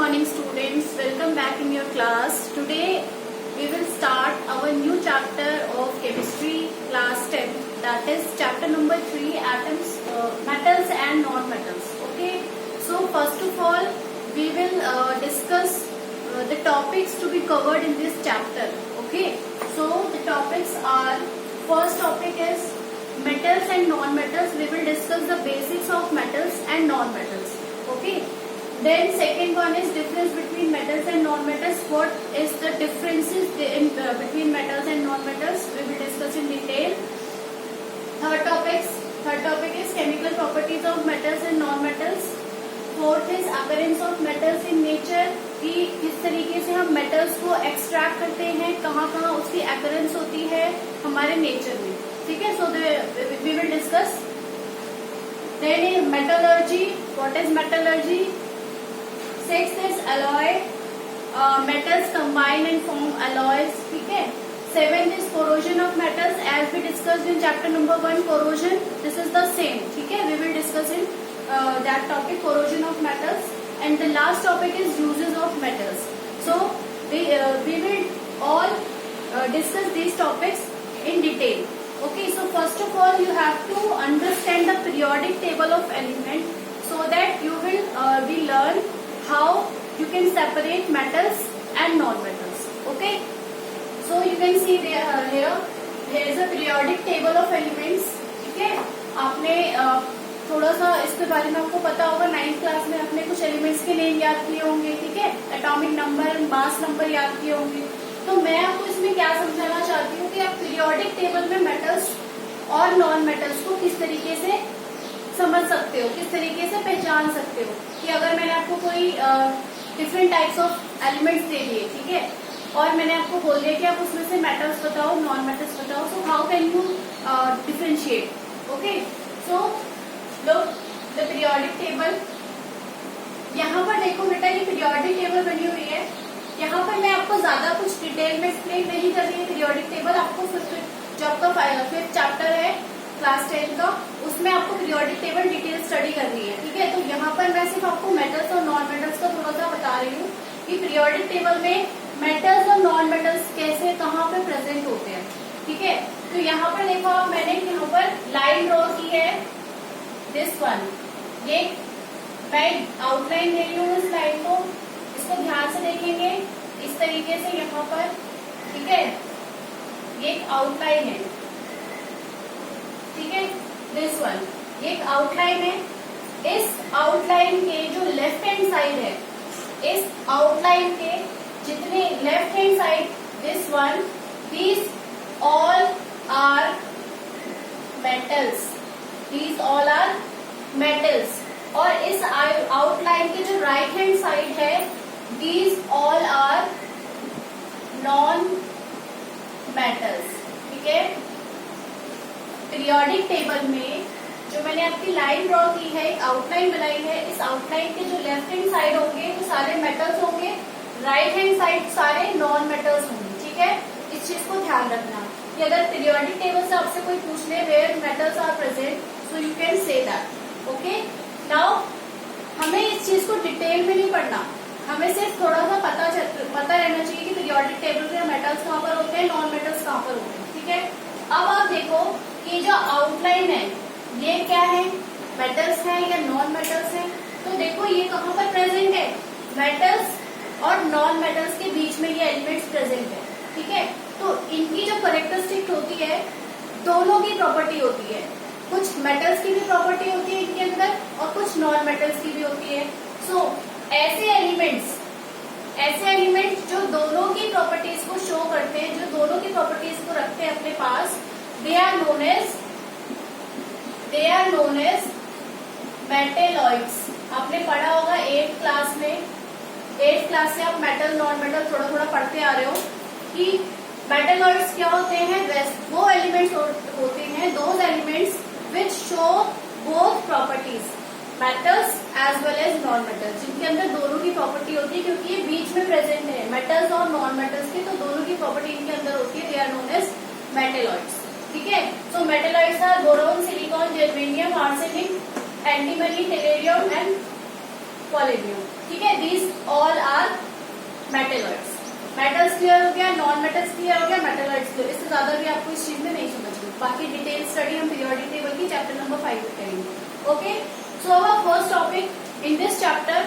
morning students, welcome back in your class. Today we will start our new chapter of chemistry class 10, that is chapter number 3, atoms, metals and non-metals. Okay, so first of all we will discuss the topics to be covered in this chapter. Okay, so the topics are, first topic is metals and non-metals. We will discuss the basics of metals and non-metals. Okay, then second one is difference between metals and non-metals. What is the differences between metals and non-metals? We will discuss in detail. Third topic is chemical properties of metals and non-metals. Fourth is appearance of metals in nature, कि किस तरीके से हम metals को extract करते हैं, कहाँ कहाँ उसकी अपीयरेंस होती है हमारे नेचर में. ठीक है, so we will discuss. Then metallurgy, what is metallurgy. Sixth is alloy, metals combine and form alloys. ठीक है. Seventh is corrosion of metals, as we discussed in chapter number 1 corrosion. This is the same. ठीक है, we will discuss in that topic, corrosion of metals, and the last topic is uses of metals. So we will all discuss these topics in detail. Okay, so first of all you have to understand the periodic table of element, so that you will learn how you can separate metals and non-metals. Okay, so you can see here is a periodic table of elements. ठीक है, आपने थोड़ा सा इसके बारे में आपको पता होगा, 9th क्लास में आपने कुछ एलिमेंट्स के नेम याद किए होंगे. ठीक है, एटॉमिक नंबर, मास नंबर याद किए होंगे. तो मैं आपको इसमें क्या समझाना चाहती हूँ कि आप पीरियोडिक टेबल में मेटल्स और नॉन मेटल्स को किस तरीके से समझ सकते हो, किस तरीके से पहचान सकते हो. कि अगर मैंने आपको कोई different types of elements they दिए, ठीक है, और मैंने आपको बोल दिया कि आप उसमें से मेटल्स बताओ, नॉन मेटल्स बताओ, so how can you differentiate. Okay, so लोग द पीरियोडिक टेबल. यहाँ पर देखो बेटा, ये पीरियोडिक टेबल बनी हुई है. यहाँ पर मैं आपको ज्यादा कुछ डिटेल में एक्सप्लेन नहीं कर रही है. पीरियोडिक टेबल आपको जो आपका 5th चैप्टर है क्लास 10 का, उसमें आपको पीरियोडिक टेबल डिटेल स्टडी करनी है. ठीक है, तो यहाँ पर मैं सिर्फ आपको मेटल्स और नॉन मेटल्स का थोड़ा सा बता रही हूँ कि पीरियोडिक टेबल में मेटल्स और नॉन मेटल्स कैसे कहाँ पे प्रेजेंट होते हैं. ठीक है, तो यहाँ पर देखो, मैंने यहाँ पर लाइन ड्रॉ की है, दिस वन. ये मैं आउटलाइन ले रही हूँ इस लाइन को, इसको ध्यान से देखेंगे इस तरीके से यहाँ पर. ठीक है, ये एक आउटलाइन है. ठीक है, दिस वन, ये एक आउटलाइन है. इस आउटलाइन के जो लेफ्ट हैंड साइड है, इस आउटलाइन के जितने left hand side, this one, these all are metals. These all are metals. और इस आउटलाइन के जो राइट हैंड साइड है, these all are non metals. ठीक है, पीरियोडिक टेबल में जो मैंने आपकी लाइन ड्रॉ की है, आउटलाइन बनाई है, इस आउटलाइन के जो लेफ्ट हैंड साइड होंगे वो सारे मेटल्स होंगे, राइट हैंड साइड सारे नॉन मेटल्स होंगे. ठीक है, इस चीज को ध्यान रखना कि अगर पीरियोडिक टेबल से आपसे कोई पूछ ले where metals are present, so you can say that. Okay, now हमें इस चीज को डिटेल में नहीं पढ़ना, हमें सिर्फ थोड़ा सा पता रहना चाहिए कि पीरियोडिक टेबल में मेटल्स कहाँ पर होते हैं, नॉन मेटल्स कहाँ पर होते हैं. ठीक है, अब आप देखो कि जो आउटलाइन है ये क्या है, मेटल्स है या नॉन मेटल्स है. तो देखो ये कहाँ पर प्रेजेंट है, मेटल्स और नॉन मेटल्स के बीच में ये एलिमेंट्स प्रेजेंट है. ठीक है, तो इनकी जो कैरेक्टरिस्टिक होती है, दोनों की प्रॉपर्टी होती है. कुछ मेटल्स की भी प्रॉपर्टी होती है इनके अंदर और कुछ नॉन मेटल्स की भी होती है. सो ऐसे एलिमेंट्स जो दोनों की प्रॉपर्टीज को शो करते हैं, जो दोनों की प्रॉपर्टीज को रखते हैं अपने पास, they are known as metalloids. आपने पढ़ा होगा 8th क्लास में, 8th क्लास से आप मेटल नॉन मेटल थोड़ा थोड़ा पढ़ते आ रहे हो कि मेटलॉइड्स क्या होते हैं. वो एलिमेंट्स होते हैं, those elements which show both properties, metals as well as non metals, जिनके अंदर दोनों की प्रॉपर्टी होती है, क्योंकि ये बीच में प्रेजेंट है मेटल्स और नॉन मेटल्स के, तो दोनों की प्रॉपर्टी इनके अंदर होती है. They are known as metalloids. ठीक है, so metalloids are boron, silicon, germanium, arsenic, antimony, tellurium and polonium, ठीक है। These all are metalloids. Metals clear हो गया, नॉन मेटल्स क्लियर हो गया, मेटलॉइड्स क्लियर। इससे ज्यादा भी आपको इस चीज में नहीं समझनी। बाकी डिटेल स्टडी हम पीरियोडिक टेबल की चैप्टर नंबर 5 में करेंगे। Okay, so our first topic in this chapter,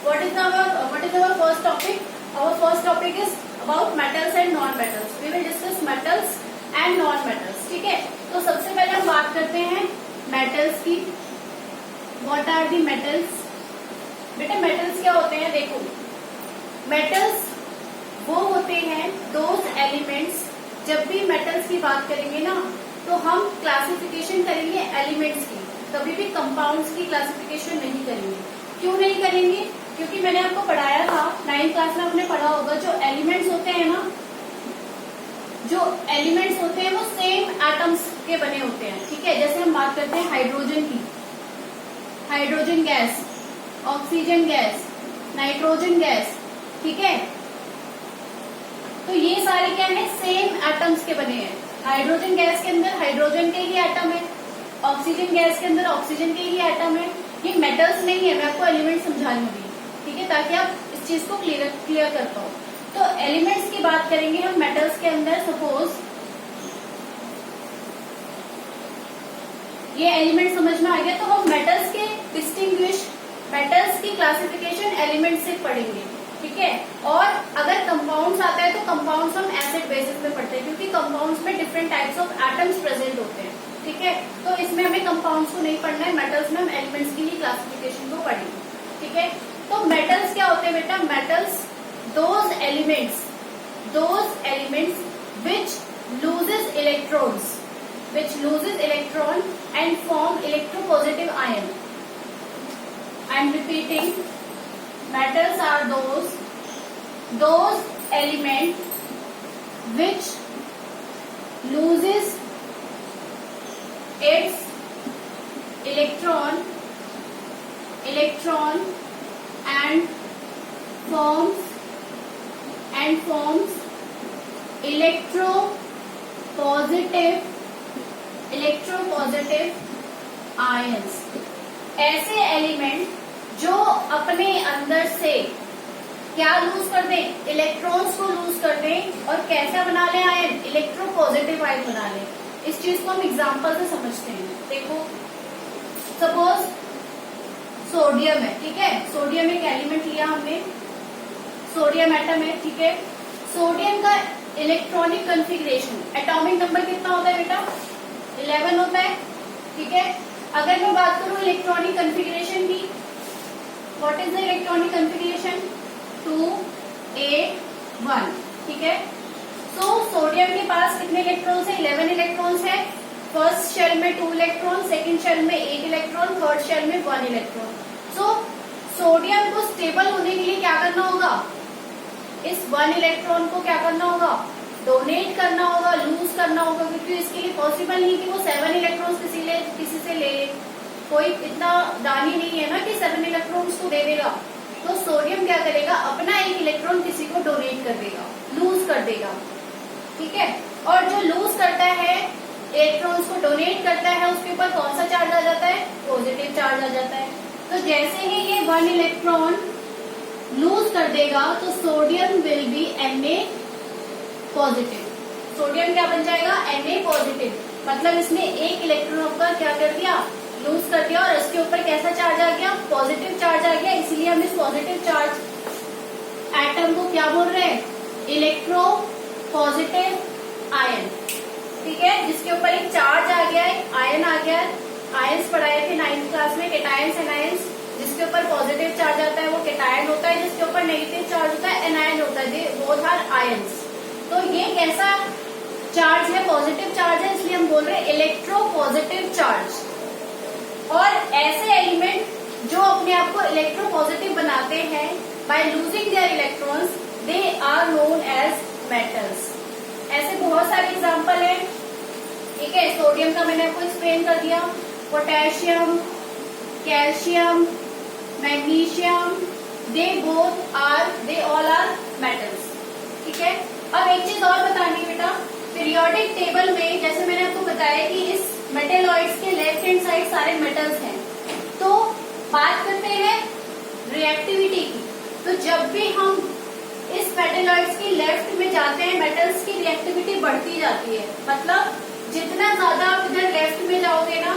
what is our first topic? Our first topic is about metals and non-metals. We will discuss metals and non-metals, ठीक है। तो सबसे पहले हम बात करते हैं metals की। What are the metals? बेटा metals क्या होते हैं? देखो, metals वो होते हैं those elements, जब भी metals की बात करेंगे ना तो हम क्लासिफिकेशन करेंगे एलिमेंट्स की, कभी भी कंपाउंड्स की क्लासिफिकेशन नहीं करेंगे। क्यों नहीं करेंगे? क्योंकि मैंने आपको पढ़ाया था 9th क्लास में, आपने पढ़ा होगा जो एलिमेंट्स होते हैं ना, जो एलिमेंट्स होते हैं वो सेम एटम्स के बने होते हैं, ठीक है। जैसे हम बात करते हैं हाइड्रोजन की, hydrogen gas, oxygen gas, nitrogen gas, ठीक है। तो ये सारे क्या है? सेम एटम्स के बने हैं। हाइड्रोजन गैस के अंदर हाइड्रोजन के ही एटम है, ऑक्सीजन गैस के अंदर ऑक्सीजन के ही एटम है। ये मेटल्स नहीं है, मैं आपको एलिमेंट समझाऊंगी, ठीक है, ताकि आप इस चीज को क्लियर कर पाओ। तो एलिमेंट्स की बात करेंगे हम मेटल्स के अंदर। सपोज ये एलिमेंट समझ में आ गया, तो हम मेटल्स के डिस्टिंग्विश, मेटल्स की क्लासिफिकेशन एलिमेंट से पढ़ेंगे, ठीक है। और अगर कंपाउंड्स आता है तो कंपाउंड्स हम एसिड बेसिस में पढ़ते हैं, क्योंकि कंपाउंड्स में different types of atoms present होते हैं, ठीक है। तो इसमें हमें कंपाउंड्स को नहीं पढ़ना है, मेटल्स में हम एलिमेंट्स की ही क्लासिफिकेशन को पढ़ेंगे, ठीक है। तो मेटल्स क्या होते हैं बेटा? Metals those elements which loses electron and form electropositive ion. I am repeating, metals are those element which loses its electron and forms electropositive ions। ऐसे एलिमेंट जो अपने अंदर से क्या लूज कर दें? इलेक्ट्रॉन्स को लूज कर दें और कैसा बना ले आयन? इलेक्ट्रोपॉजिटिव आयन बना ले। इस चीज को हम एग्जांपल से समझते हैं। देखो, सपोज सोडियम है, ठीक है। सोडियम एक एलिमेंट लिया हमने, सोडियम एटम है, ठीक है। सोडियम का इलेक्ट्रॉनिक कॉन्फ़िगरेशन, एटॉमिक नंबर कितना होता है बेटा? 11 होता है, ठीक है। अगर मैं बात करूं इलेक्ट्रॉनिक कॉन्फ़िगरेशन की, What is the electronic configuration? 2, 8, 1, ठीक है। So सोडियम के पास कितने इलेक्ट्रॉन्स है? 11 इलेक्ट्रॉन्स है। फर्स्ट शेल में 2 इलेक्ट्रॉन, सेकंड शेल में 8 इलेक्ट्रॉन, थर्ड शेल में 1 इलेक्ट्रॉन। सो सोडियम को स्टेबल होने के लिए क्या करना होगा? इस 1 इलेक्ट्रॉन को क्या करना होगा? डोनेट करना होगा, लूज करना होगा, क्योंकि इसके लिए पॉसिबल नहीं कि वो 7 इलेक्ट्रॉन्स किसी से ले ले। कोई इतना दानी नहीं है ना कि 7 इलेक्ट्रॉन्स को दे देगा। तो सोडियम क्या करेगा? अपना एक इलेक्ट्रॉन किसी को डोनेट कर देगा, लूज कर देगा, ठीक है। और जो लूज करता है, इलेक्ट्रॉन्स को डोनेट करता है, उसके ऊपर कौन सा चार्ज आ जाता है? पॉजिटिव चार्ज आ जाता है। तो जैसे ही ये 1 इलेक्ट्रॉन लूज कर देगा तो sodium will be Na positive. Sodium क्या बन जाएगा? Na positive. मतलब इसने एक इलेक्ट्रॉन का क्या कर दिया? लूज कर दिया, और इसके ऊपर कैसा चार्ज आ गया? पॉजिटिव चार्ज आ गया। इसीलिए हम इस पॉजिटिव चार्ज एटम को क्या बोल रहे हैं? इलेक्ट्रो पॉजिटिव आयन, ठीक है। जिसके ऊपर एक चार्ज आ गया, एक आयन आ गया। आयन्स पढ़ाए थे 9th क्लास में, केटायंस एनायंस। जिसके ऊपर पॉजिटिव चार्ज आता है वो केटायन होता है, जिसके ऊपर नेगेटिव चार्ज होता है एनायन होता है। They both are ions. तो ये कैसा चार्ज है? पॉजिटिव चार्ज है, इसलिए हम बोल रहे हैं इलेक्ट्रो पॉजिटिव चार्ज। और ऐसे एलिमेंट जो अपने आप को इलेक्ट्रोपॉजिटिव बनाते हैं by losing their electrons, they are known as metals. ऐसे बहुत सारे एग्जांपल हैं, ठीक है। सोडियम का मैंने आपको एक्सप्लेन कर दिया, potassium, calcium, magnesium, they all are metals, ठीक है। अब एक चीज और बतानी बेटा, पीरियोडिक टेबल में जैसे मैंने आपको बताया कि इस मेटेलॉइड्स के लेफ्ट हैंड साइड सारे मेटल्स हैं, रिएक्टिविटी की। तो जब भी हम इस मेटलॉइड्स की लेफ्ट में जाते हैं, मेटल्स की रिएक्टिविटी बढ़ती जाती है। मतलब जितना ज्यादा आप इधर लेफ्ट में जाओगे ना,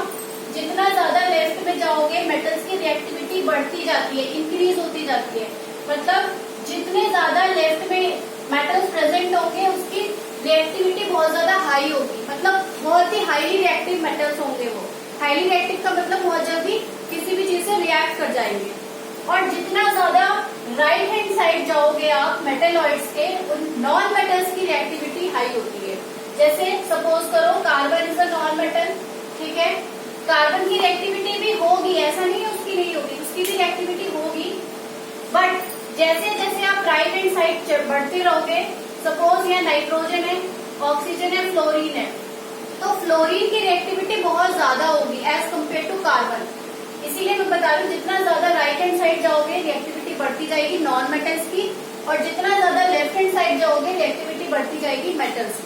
जितना ज्यादा लेफ्ट में जाओगे, मेटल्स की रिएक्टिविटी बढ़ती जाती है, इंक्रीज होती जाती है। मतलब जितने ज्यादा लेफ्ट में मेटल्स प्रेजेंट होंगे, उसकी रिएक्टिविटी बहुत ज्यादा हाई होगी। मतलब बहुत ही हाईली रिएक्टिव मेटल्स होंगे वो। हाईली रिएक्टिव का मतलब बहुत जल्दी किसी भी चीज से रिएक्ट कर जाएंगे। और जितना ज्यादा राइट हैंड साइड जाओगे आप मेटलॉइड्स के, उन नॉन मेटल्स की रिएक्टिविटी हाई होती है। जैसे सपोज करो carbon is a non metal, ठीक है। कार्बन की रिएक्टिविटी भी होगी, ऐसा नहीं है उसकी नहीं होगी, उसकी भी रिएक्टिविटी होगी। बट जैसे जैसे आप राइट हैंड साइड बढ़ते रहोगे, सपोज यहाँ नाइट्रोजन है, ऑक्सीजन है, फ्लोरीन है, तो फ्लोरीन की रिएक्टिविटी बहुत ज्यादा होगी एज कम्पेयर टू कार्बन। इसीलिए मैं बता रही हूँ, जितना ज्यादा राइट हैंड साइड जाओगे रिएक्टिविटी बढ़ती जाएगी नॉन मेटल्स की, और जितना ज्यादा लेफ्ट हैंड साइड जाओगे रिएक्टिविटी बढ़ती जाएगी मेटल्स की,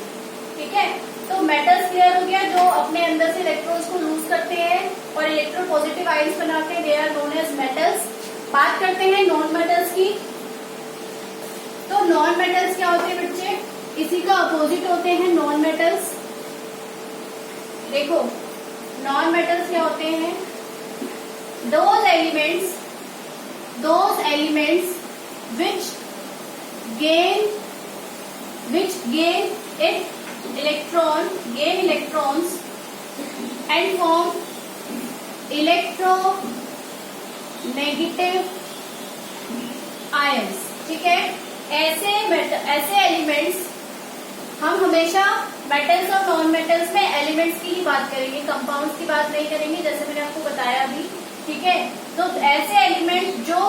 ठीक है। तो मेटल्स क्लियर हो गया, जो अपने अंदर से इलेक्ट्रॉन्स को लूज करते हैं और इलेक्ट्रोपॉजिटिव आयंस बनाते हैं, they are known as metals. बात करते हैं नॉन मेटल्स की। तो नॉन मेटल्स क्या होते हैं बच्चे? इसी का अपोजिट होते हैं नॉन मेटल्स। देखो नॉन मेटल्स क्या होते हैं? those elements which gain electrons and form electronegative ions, ठीक है। ऐसे एलिमेंट्स, हम हमेशा मेटल्स और नॉन मेटल्स में एलिमेंट्स की ही बात करेंगे, कंपाउंड्स की बात नहीं करेंगे, जैसे मैंने आपको बताया अभी, ठीक है। तो ऐसे एलिमेंट जो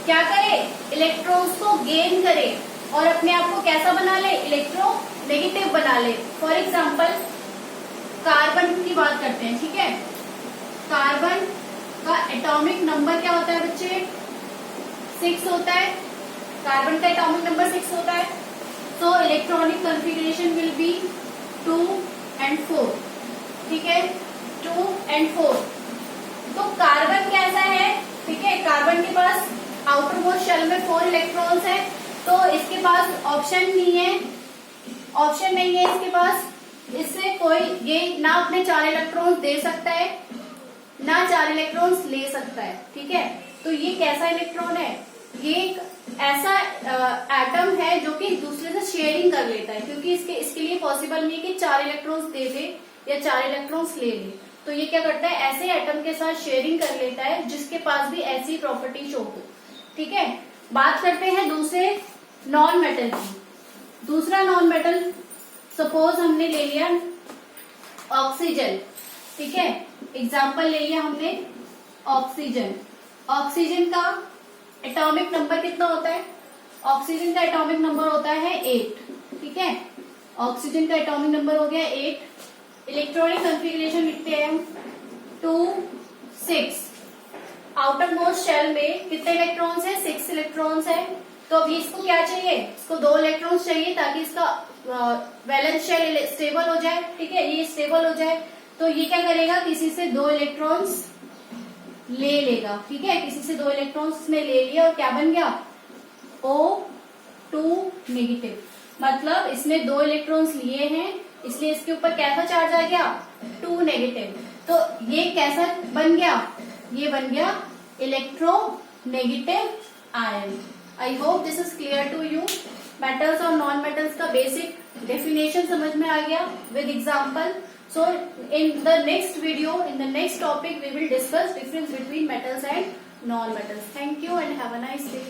क्या करे, इलेक्ट्रॉन्स को गेन करे और अपने आप को कैसा बना ले, इलेक्ट्रोनेगेटिव बना ले। फॉर एग्जांपल कार्बन की बात करते हैं, ठीक है। कार्बन का एटॉमिक नंबर क्या होता है बच्चे? 6 होता है। कार्बन का एटॉमिक नंबर 6 होता है। तो electronic configuration will be 2 and 4, ठीक है, 2 and 4। तो कार्बन कैसा है, ठीक है। कार्बन के पास आउटर मोस्ट शेल में 4 इलेक्ट्रॉन्स है, तो इसके पास ऑप्शन नहीं है इसके पास, इससे कोई ये ना अपने 4 इलेक्ट्रॉन्स दे सकता है, ना 4 इलेक्ट्रॉन्स ले सकता है, ठीक है। तो ये कैसा इलेक्ट्रॉन है? ये एक ऐसा एटम है जो कि एक दूसरे से शेयरिंग कर लेता है, क्योंकि इसके लिए पॉसिबल नहीं है कि 4 इलेक्ट्रॉन्स दे दे या 4 इलेक्ट्रॉन्स ले ले। तो ये क्या करता है, ऐसे एटम के साथ शेयरिंग कर लेता है जिसके पास भी ऐसी प्रॉपर्टी शो हो, ठीक है। बात करते हैं दूसरे नॉन मेटल की। दूसरा नॉन मेटल सपोज हमने ले लिया ऑक्सीजन, ठीक है। एग्जाम्पल ले लिया हमने ऑक्सीजन। ऑक्सीजन का एटॉमिक नंबर कितना होता है? ऑक्सीजन का एटॉमिक नंबर होता है 8, ठीक है। ऑक्सीजन का एटॉमिक नंबर हो गया 8। इलेक्ट्रॉनिक कॉन्फ़िगरेशन लिखते हैं हम 2, 6। आउटर मोस्ट शेल में कितने इलेक्ट्रॉन्स है? 6 इलेक्ट्रॉन्स है। तो अभी इसको क्या चाहिए? इसको 2 इलेक्ट्रॉन्स चाहिए ताकि इसका वैलेंस शेल स्टेबल हो जाए, ठीक है, ये स्टेबल हो जाए। तो ये क्या करेगा, किसी से 2 इलेक्ट्रॉन्स ले लेगा, ठीक है। किसी से 2 इलेक्ट्रॉन्स ने ले लिया और क्या बन गया? O2 negative. मतलब इसने 2 इलेक्ट्रॉन्स लिए हैं, इसलिए इसके ऊपर कैसा चार्ज आ गया? 2 नेगेटिव। तो ये कैसा बन गया? ये बन गया electronegative ion. I hope this is clear to you. Metals और नॉन मेटल्स का बेसिक डेफिनेशन समझ में आ गया with example. So in the next video, in the next topic, we will discuss difference between metals and non-metals. Thank you and have a nice day.